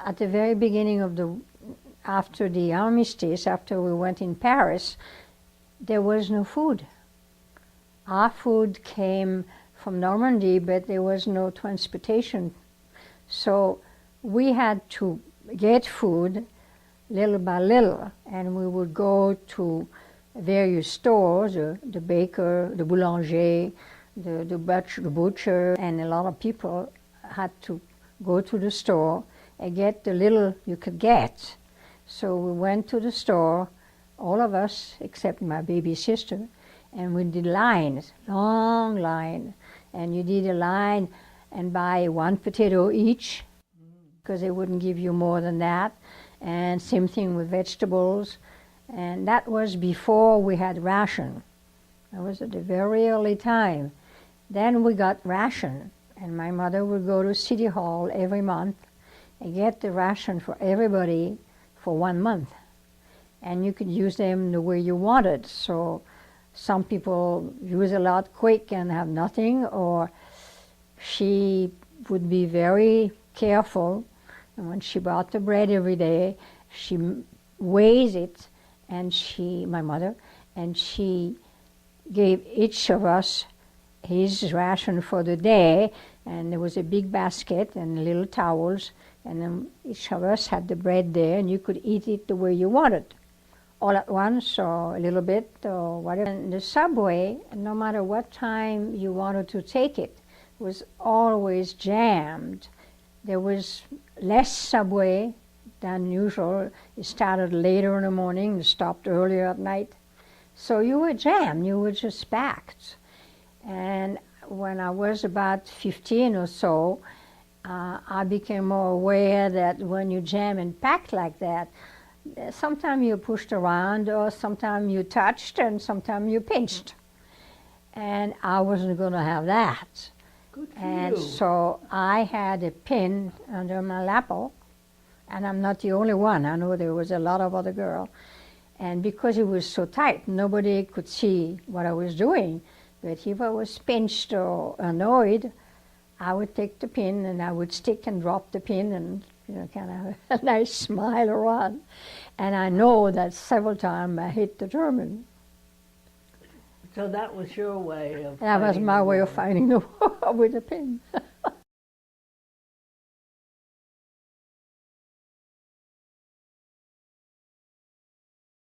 at the very beginning of after the armistice, after we went in Paris, there was no food. Our food came from Normandy, but there was no transportation. So we had to get food little by little, and we would go to various stores, the baker, the boulanger, the butcher, and a lot of people had to go to the store and get the little you could get. So we went to the store, all of us except my baby sister, and we did lines, long line. And you did a line and buy 1 potato each, because they wouldn't give you more than that. And same thing with vegetables. And that was before we had ration. That was at a very early time. Then we got ration, and my mother would go to City Hall every month and get the ration for everybody for 1 month. And you could use them the way you wanted. So some people use a lot quick and have nothing, or she would be very careful. And when she bought the bread every day, she weighs it, and my mother, and she gave each of us his ration for the day, and there was a big basket and little towels, and then each of us had the bread there, and you could eat it the way you wanted, all at once or a little bit or whatever. And the subway, no matter what time you wanted to take it, was always jammed. There was less subway than usual. It started later in the morning, it stopped earlier at night. So you were jammed, you were just packed. And when I was about 15 or so, I became more aware that when you jam and pack like that, sometimes you pushed around, or sometimes you touched, and sometimes you pinched. And I wasn't going to have that. Good for And you. so I had a pin under my lapel, and I'm not the only one. I know there was a lot of other girls. And because it was so tight, nobody could see what I was doing. But if I was pinched or annoyed, I would take the pin and I would stick and drop the pin and kind of have a nice smile around. And I know that several times I hit the German. So that was your way of That was fighting my the way of war. fighting the war with a pin.